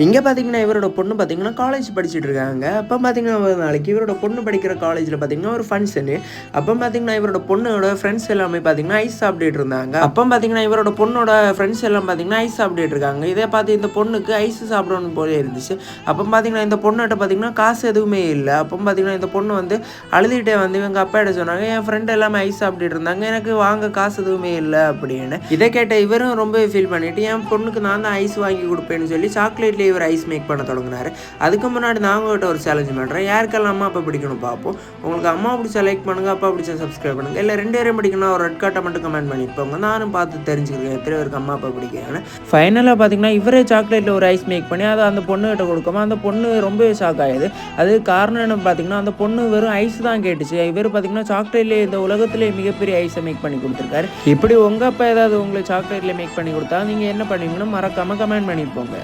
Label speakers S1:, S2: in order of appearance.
S1: இங்கே பார்த்தீங்கன்னா இவரோட பொண்ணு பார்த்தீங்கன்னா காலேஜ் படிச்சுட்டு இருக்காங்க. அப்போ பார்த்தீங்கன்னா ஒரு நாளைக்கு இவரோட பொண்ணு படிக்கிற காலேஜில் பார்த்தீங்கன்னா ஒரு ஃபங்க்ஷனு. அப்போ பார்த்தீங்கன்னா இவரோட பொண்ணோட ஃப்ரெண்ட்ஸ் எல்லாமே பார்த்தீங்கன்னா ஐஸ் சாப்பிட்டுட்டு இருந்தாங்க. அப்போ பார்த்தீங்கன்னா இவரோட பொண்ணோட ஃப்ரெண்ட்ஸ் எல்லாம் பார்த்தீங்கன்னா ஐஸ் சாப்பிட்டுட்டு இருக்காங்க. இதை பார்த்து இந்த பொண்ணுக்கு ஐஸ் சாப்பிடணும் போல இருந்துச்சு. அப்போ பார்த்தீங்கன்னா இந்த பொண்ணுகிட்ட பார்த்தீங்கன்னா காசு எதுவுமே இல்லை. அப்போ பார்த்தீங்கன்னா இந்த பொண்ணு வந்து அழுதுகிட்டே வந்து இவங்க அப்பாட்ட சொன்னாங்க, என் ஃப்ரெண்ட் எல்லாமே ஐஸ் சாப்பிட்டுட்டு இருந்தாங்க, எனக்கு வாங்க காசு எதுவுமே இல்லை அப்படின்னு. இதை கேட்ட இவரும் ரொம்ப ஃபீல் பண்ணிட்டு என் பொண்ணுக்கு நான் தான் ஐஸ் வாங்கி கொடுப்பேன்னு சொல்லி சாக்லேட்லேயே இவர் ஐஸ் மேக் பண்ண தொடங்கினார். அதுக்கு முன்னாடி நான் உங்கள்கிட்ட ஒரு சேலஞ்ச் பண்ணுறேன். யாருக்கெல்லாம் அம்மா அப்பா பிடிக்கணும் பார்ப்போம். உங்களுக்கு அம்மா பிடிச்சா லைக் பண்ணுங்கள், அப்பா பிடிச்சா சப்ஸ்கிரைப் பண்ணுங்கள். இல்லை 2 பேரும் பிடிக்கணும் ஒரு ரெட் கார்ட்டை மட்டும் கமெண்ட் பண்ணியிருப்பாங்க. நானும் பார்த்து தெரிஞ்சுக்கிறேன் எத்தனை பேருக்கு அம்மா அப்பா பிடிக்குன்னு. ஃபைனலாக பார்த்தீங்கன்னா இவரே சாக்லேட்டில் ஒரு ஐஸ் மேக் பண்ணி அதை அந்த பொண்ணுகிட்ட கொடுக்காம அந்த பொண்ணு ரொம்பவே ஷாக் ஆகுது. அது காரணம் என்ன பார்த்தீங்கன்னா அந்த பொண்ணு வெறும் ஐஸ் தான் கேட்டுச்சு. இவர் பார்த்தீங்கன்னா சாக்லேட்லேயே இந்த உலகத்திலே மிகப்பெரிய ஐஸை மேக் பண்ணி கொடுத்துருக்காரு. இப்படி உங்கள் அப்பா ஏதாவது உங்களுக்கு சாக்லேட்டில் மேக் பண்ணி கொடுத்தா நீங்கள் என்ன பண்ணுவீங்கன்னா மறக்காமல் கமெண்ட் பண்ணியிருப்போங்க.